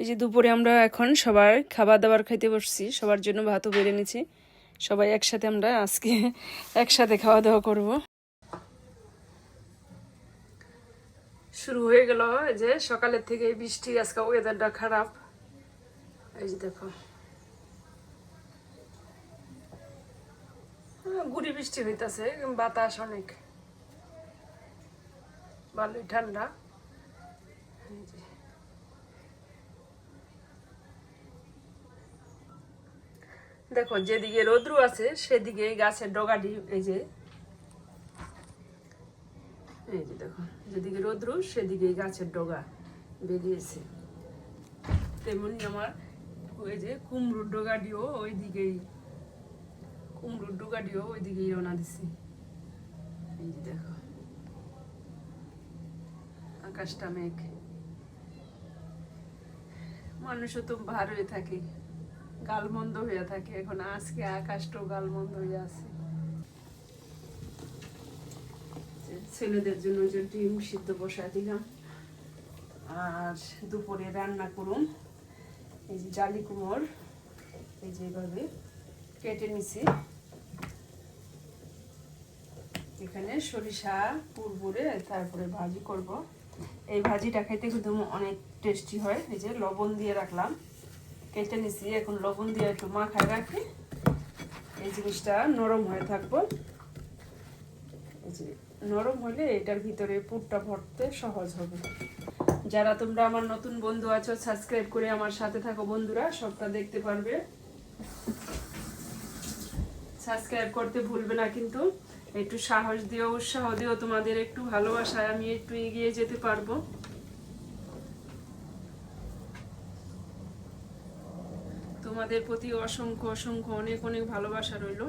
এই যে দুপুরে আমরা এখন সবার খাবার দাবার খাইতে বসছি, সবার জন্য ভাতও বেড়ে নিছি। সবাই একসাথে আমরা আজকে একসাথে খাওয়া দাওয়া করব। শুরু হয়ে গেল এই যে সকালের থেকে বৃষ্টি, আজকে ওয়েদারটা খারাপ। এই যে দেখো গুড়ি বৃষ্টি হইতাছে, বাতাস অনেক, ভালোই ঠান্ডা। দেখো যেদিকে রৌদ্র আছে সেদিকে গাছের ডগাটি, এই যে দেখো যেদিকে রৌদ্র সেদিকে গাছের ডগা বেরিয়েছে। তেমনি আমার ওই যে কুমড়োর ডগাটিও ওইদিকেই, কুমড়োর ডগাটিও ওইদিকেই রওনা দিছি। এই যে দেখো আকাশটা মেঘ, মানুষও তো ভার হয়ে থাকে, গালমন্দ হয়ে থাকে। এখন আজকে আকাশটাও গালমন্দ হয়ে আছে। ছেলেদের জন্য যে ডিম সিদ্ধ বসায় দিলাম, আর দুপুরে রান্না করুন এই যে জালি কুমড়, এই যে এইভাবে কেটে নিছি। এখানে সরিষা পুরপুরে তারপরে ভাজি করব। এই ভাজিটা খেতে কিন্তু অনেক টেস্টি হয়। এই যে লবণ দিয়ে রাখলাম, কেটে নিছি, এখন লবণ দিয়ে একটু মাখায় রাখি, এই জিনিসটা নরম হয়ে থাকবো। এই যে নরম হলে এটার ভিতরে পুরটা ভরতে সহজ হবে। যারা তোমরা আমার নতুন বন্ধু আছো, সাবস্ক্রাইব করে আমার সাথে থাকো বন্ধুরা, সবটা দেখতে পারবে। সাবস্ক্রাইব করতে ভুলবে না কিন্তু, একটু সাহস দিও, উৎসাহ দিও, তোমাদের একটু ভালোবাসায় আমি একটু এগিয়ে যেতে পারবো। তোমাদের প্রতি অসংখ্য অসংখ্য অনেক অনেক ভালোবাসা রইল।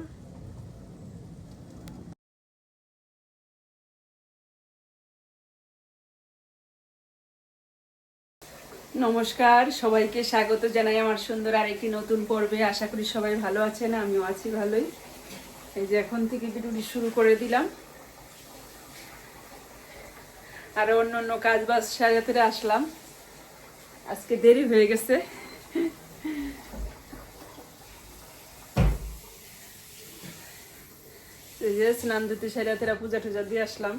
নমস্কার, সবাইকে স্বাগত জানাই আমার সুন্দর আরেকটি নতুন পর্বে। আশা করি সবাই ভালো আছেন, আমিও আছি ভালোই। এই যে এখন থেকে ভিডিওটি শুরু করে দিলাম, আর অন্য অন্য কাজ বাজ সাজাতে আসলাম। আজকে দেরি হয়ে গেছে, এই যে স্নান দিতে সাজাতে পূজা টুজা দিয়ে আসলাম।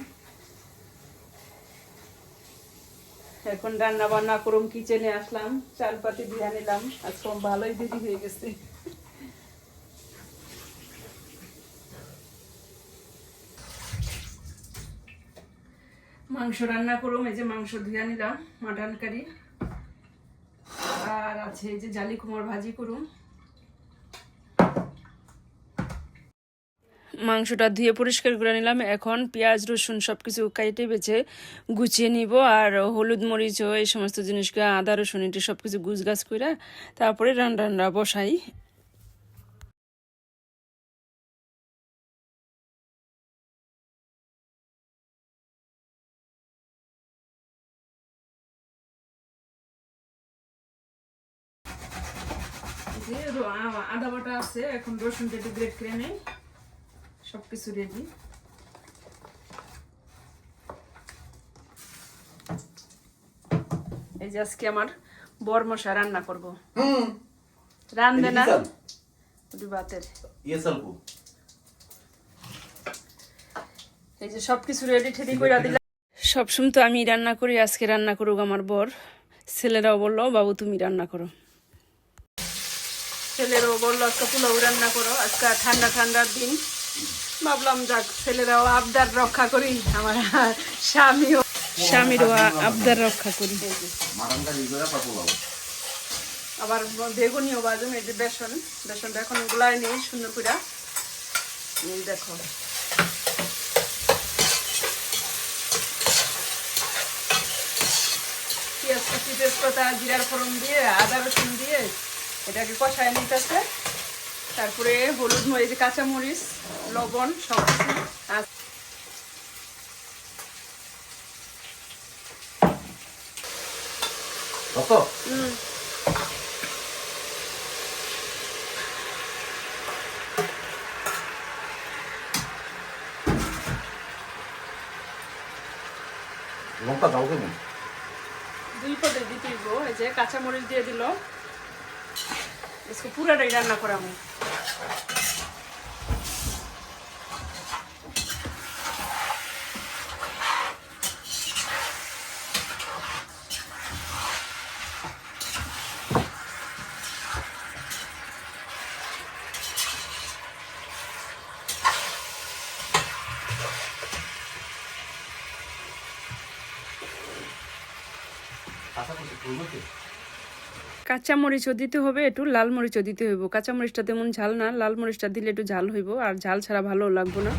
এখন রান্না বান্না করুম, কিচেনে আসলাম, চাল পাতি দিয়ে নিলাম। আজকে ভালোই দেরি হয়ে গেছে। মাংস রান্না করুম, এই যে মাংস ধুয়ে নিলাম, মাটন কারি। আর আছে এই যে জালি কুমড় ভাজি করুম। মাংসটা ধুয়ে পরিষ্কার করে নিলাম। এখন পেঁয়াজ রসুন সবকিছু কাইটে বেছে গুছিয়ে নিব, আর হলুদ মরিচ এই সমস্ত জিনিসগুলো, আদা রসুন এটি সবকিছু গুছগাছ করে তারপরে রান্না বসাই। আদা বাটা আছে, এখন রসুনটা একটু গ্রেট করে নেই, সবকিছু রেডি। এই যে আজকে আমার বর মশা রান্না করবো, রান্ধে না ভাতের। এই যে সবকিছু রেডি ঠেডি করে দিলাম। সবসময় তো আমি রান্না করি, আজকে রান্না করুক আমার বর। ছেলেরাও বললো বাবু তুমি রান্না করো, ছেলেরাও বললো আজকে পোলাও রান্না করো, আজকে ঠান্ডা ঠান্ডার দিন। ভাবলাম যাক ছেলেরাও আবদার রক্ষা করি, আমার স্বামীরও আবদার রক্ষা করি। আবার বেগুনিও বাজুন, এই যে বেসনটা এখন গুলায় নিই সুন্দর করে। এই দেখো পেঁয়াজ কুচি, তেজপাতা, জিরার ফোড়ন দিয়ে আদা রসুন দিয়ে এটাকে কষায় নিতেছে। তারপরে হলুদ মরিচ, কাঁচামরিচ, লবণ সব লঙ্কা দাও কেমন? 2 পদে দিতে হইব। এই যে কাঁচামরিচ দিয়ে দিল, इसको পুরাটাই রান্না করাবো। কাঁচামরিচও দিতে হবে, একটু লাল মরিচও দিতে হইব। কাঁচামরিচটা তেমন ঝাল না, লাল মরিচটা দিলে একটু ঝাল হইব, আর ঝাল ছাড়া ভালো লাগবো না।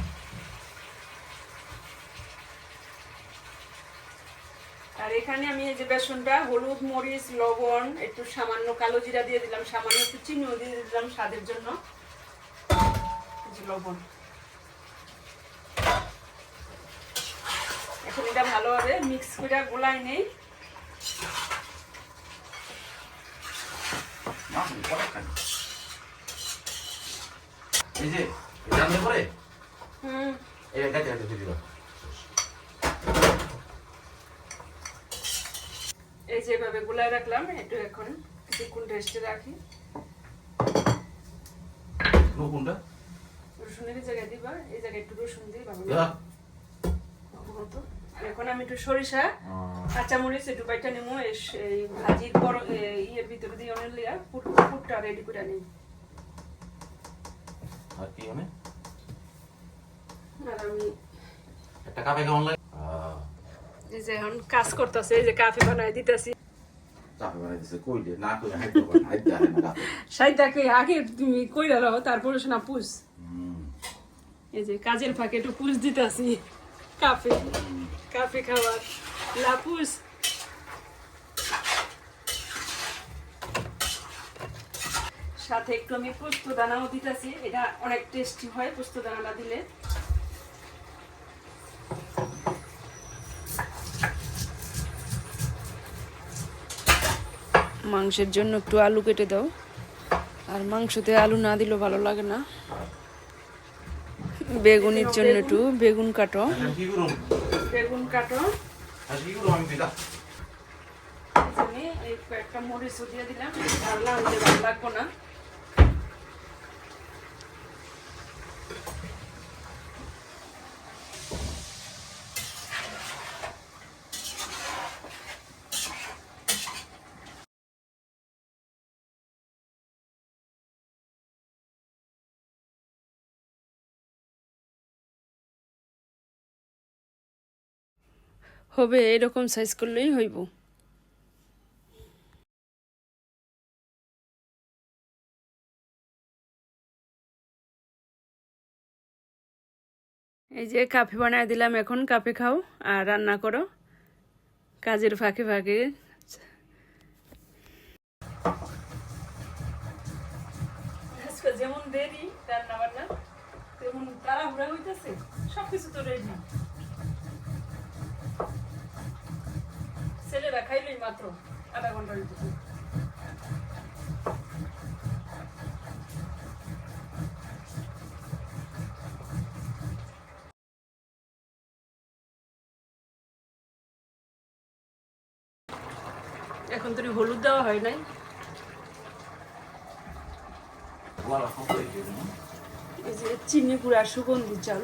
আর এখানে আমি এই যে বেসনটা হলুদ মরিচ লবণ একটু সামান্য কালো জিরা দিয়ে দিলাম, সামান্য একটু চিনিও দিয়ে দিলাম স্বাদের জন্য, লবণ। এখন এটা ভালোভাবে মিক্স করে গোলাই নেই। এই যে রান্না করে এই যে এভাবে গোলায় রাখলাম, একটু এখন কিছুক্ষণ রেস্টে রাখি। কোনটা রসুনের জায়গায় দিবা, এই জায়গায় একটু রসুন দিই ভালো। এখন আমি একটু সরিষা কাঁচামরিচ একটু বাইটা নেবো, এই ভাজির বড় ইয়ের ভিতরে দিয়ে অনেক লিয়া পুরটা রেডি করে নিই। আর কি মানে আর আমি একটা কাপে কেমন লাগে? এই যে এখন কাজ করতেছে, এই যে কাফি বানাই দিতেছি। কাপে বানাই দিছে কইলে না কই হাইতে হাইতে না সাইদাকে আগে তুমি কইরা রাখো, তারপরে শোনা পুষ। এই যে কাজের ফাঁকে একটু পুষ দিতেছি, কাফি কাফি খাবার লাপুস। সাথে একটু আমি পোস্ত দানাও দিতেছি, এটা অনেক টেস্টি হয় পোস্ত দানাটা দিলে। মাংসের জন্য একটু আলু কেটে দাও, আর মাংসতে আলু না দিলেও ভালো লাগে না। বেগুনের জন্য একটু বেগুন কাটো, বেগুন কাটো। আমি এই কয়েকটা মরিচও দিয়ে দিলাম, ঝাল হলে ভালো লাগবো না। হবে এরকম সাইজ করলেই হইব। এই যে কাফি বানায় দিলাম, এখন কাফি খাও আর রান্না করো কাজের ফাঁকে ফাঁকে। যেমন দেরি রান্না বান্না তেমন তাড়াহুড়া হইতেছে, সবকিছু তো রেডি। ছেলেরা খাইলেই মাত্র আধা ঘন্টা হইতেছে। এখন তো হলুদ দেওয়া হয় নাই। এই যে চিনি গুঁড়া সুগন্ধি চাল,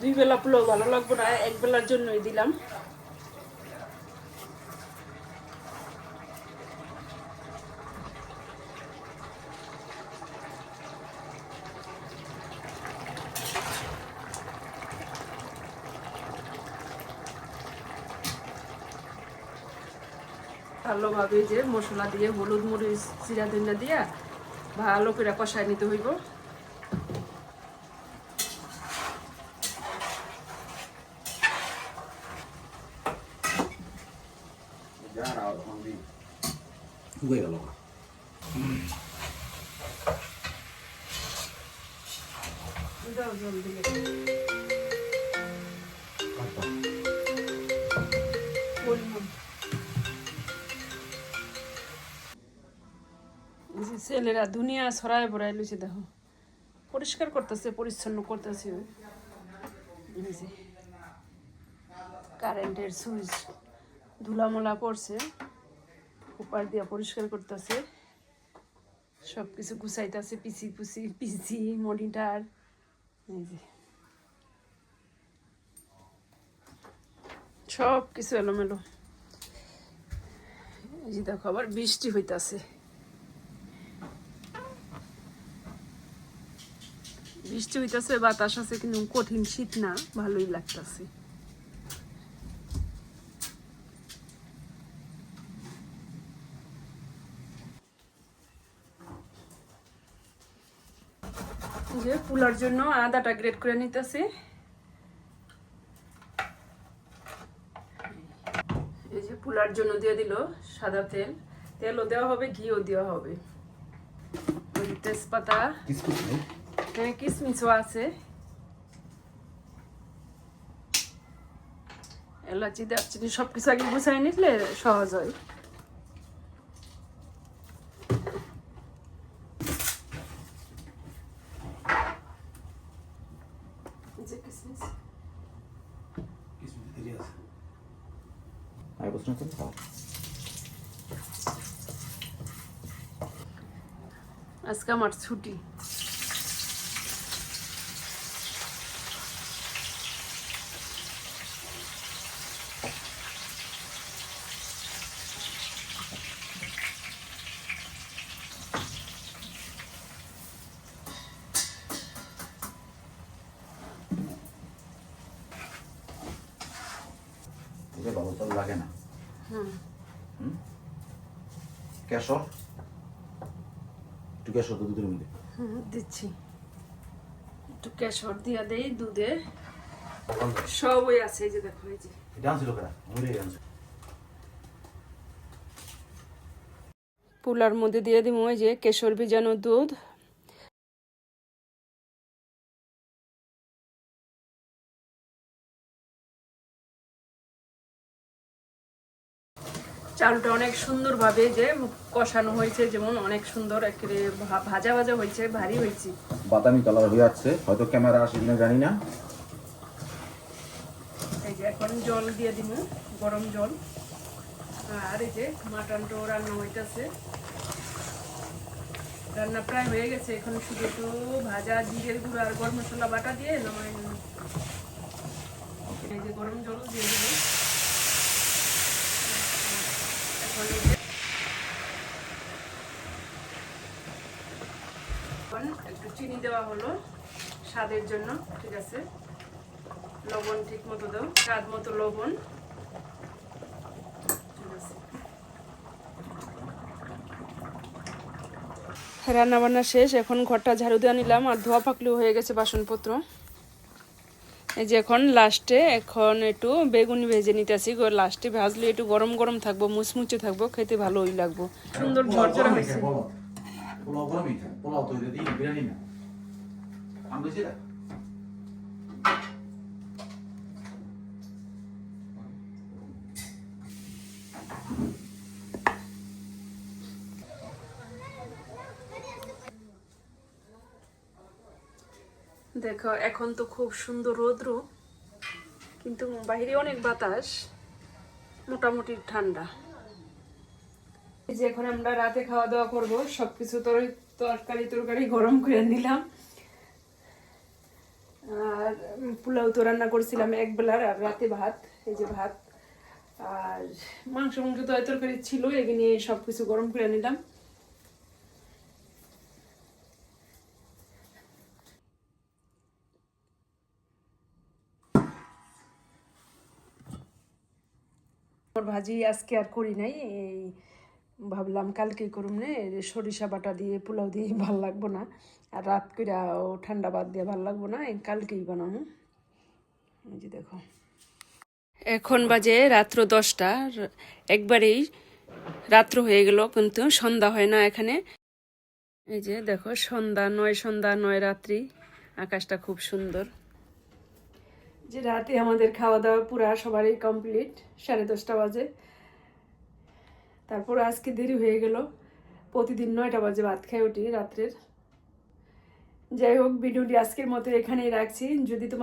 2 বেলা পোলাও ভালো লাগবে না, 1 বেলার জন্যই দিলাম। ভালোভাবে যে মশলা দিয়ে হলুদ মরিচ জিরা ধনিয়া দিয়া ভালো করে কষায় নিতে হইব। জল দিলে ছেলেরা দুনিয়া ছড়ায় বড়াই লুচি, দেখো পরিষ্কার করতেছে, পরিচ্ছন্ন করতেছে। কারেন্টের সুইচ ধুলামলা পড়ছে, উপার দিয়া পরিষ্কার করতেছে, সব কিছু গুছাইতেছে, পিসি মনিটর, এই যে সব কিছু এলোমেলো। এই যে দেখো আবার বৃষ্টি হইতাছে, বাতাস আছে, কিন্তু কঠিন শীত না, ভালোই লাগতেছে। যে পোলার জন্য আদাটা গ্রেট করে নিতেছি। এই যে পোলার জন্য দিয়ে দিল সাদা তেল, তেলও দেওয়া হবে, ঘিও দেওয়া হবে, তেজপাতা, হ্যাঁ কিশমিশও আছে, এলাচি দারচিনি সবকিছু আগে গুছাই নিলে সহজ হয়। আজকে আমার ছুটি। ভালো চাল লাগে না। হুম, কেশর, একটু কেশর দুধের মধ্যে দিচ্ছি, একটু কেশর দিয়া দেই দুধে, সবই আছে। এই যে দেখো, এই যে এটা আনছিল কেনা, মুড়ে আনছে। পোলার মধ্যে দিয়ে দিব ওই যে কেশর ভিজানো দুধ, চালটা অনেক সুন্দরভাবে যে কষানো হয়েছে, যেমন অনেক সুন্দর একেবারে ভাজা ভাজা হয়েছে, ভারী হয়েছে, বাদামি কালার হয়ে যাচ্ছে, হয়তো ক্যামেরা আসে কিনা জানি না। এই যে এখন জল দিয়ে দিব, গরম জল। আর এই যে মাটনটাও রান্না হইতেছে, রান্না প্রায় হয়ে গেছে, এখন শুধু একটু ভাজা জিরের গুঁড়ো আর গরম মশলা বাটা দিয়ে নামাই নিলাম। এই যে গরম জল দিয়ে দিব। এখন এই যে একটু চিনি দেওয়া হলো স্বাদের জন্য, ঠিক আছে, লবণ ঠিক মতো দাও, স্বাদ মতো লবণ, ঠিক আছে। রান্না বান্না শেষ, এখন ঘরটা ঝাড়ু দিয়ে নিলাম, আর ধোয়া পাকলেও হয়ে গেছে বাসনপত্র। এই যে এখন লাস্টে এখন একটু বেগুনি ভেজে নিতেছি, লাস্টে ভাজলে একটু গরম গরম থাকবো, মুচমুচে থাকবো, খেতে ভালোই লাগবো, সুন্দর ঝরঝরা হয়েছে। পোলাও গরমই খায়, পোলাও তো এটা দিয়ে বিরিয়ানি না। আম দিছি না? দেখো এখন তো খুব সুন্দর রৌদ্র, কিন্তু বাইরে অনেক বাতাস, মোটামুটি ঠান্ডা। এই যে এখন আমরা রাতে খাওয়া দাওয়া করবো, সবকিছু তরকারি গরম করে নিলাম, আর পোলাও তো রান্না করছিলাম এক বেলার, আর রাতে ভাত, এই যে ভাত আর মাংস তো তরকারি ছিল, এগুলো নিয়ে সবকিছু গরম করে নিলাম। ভাজি আজকে আর করি নাই, এই ভাবলাম কালকেই করুম না, সরিষা বাটা দিয়ে পোলাও দিয়ে ভাল লাগবো না, আর রাত করে ঠান্ডা ভাত দিয়ে ভাল লাগবো না, কালকেই বানাবো। এই যে দেখো এখন বাজে রাত্র 10টা, একবারেই রাত্র হয়ে গেল, কিন্তু সন্ধ্যা হয় না এখানে। এই যে দেখো সন্ধ্যা নয় রাত্রি, আকাশটা খুব সুন্দর। যে রাতে আমাদের খাওয়া দাওয়া পুরা সবারই কমপ্লিট, 10:30 বাজে। তারপর আজকে দেরি হয়ে গেল, প্রতিদিন 9টা বাজে ভাত খাই উঠি রাত্রের। যাই হোক, ভিডিওটি আজকের মতো এখানেই রাখছি।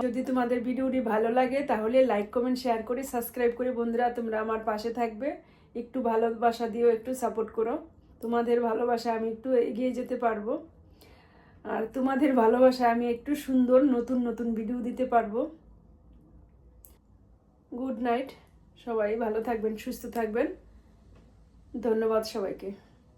যদি তোমাদের ভিডিওটি ভালো লাগে তাহলে লাইক কমেন্ট শেয়ার করে সাবস্ক্রাইব করে বন্ধুরা তোমরা আমার পাশে থাকবে। একটু ভালোবাসা দিও, একটু সাপোর্ট করো। তোমাদের ভালোবাসা আমি একটু এগিয়ে যেতে পারবো, আর তোমাদের ভালোবাসা আমি একটু সুন্দর নতুন নতুন ভিডিও দিতে পারবো। গুড নাইট, সবাই ভালো থাকবেন, সুস্থ থাকবেন। ধন্যবাদ সবাইকে।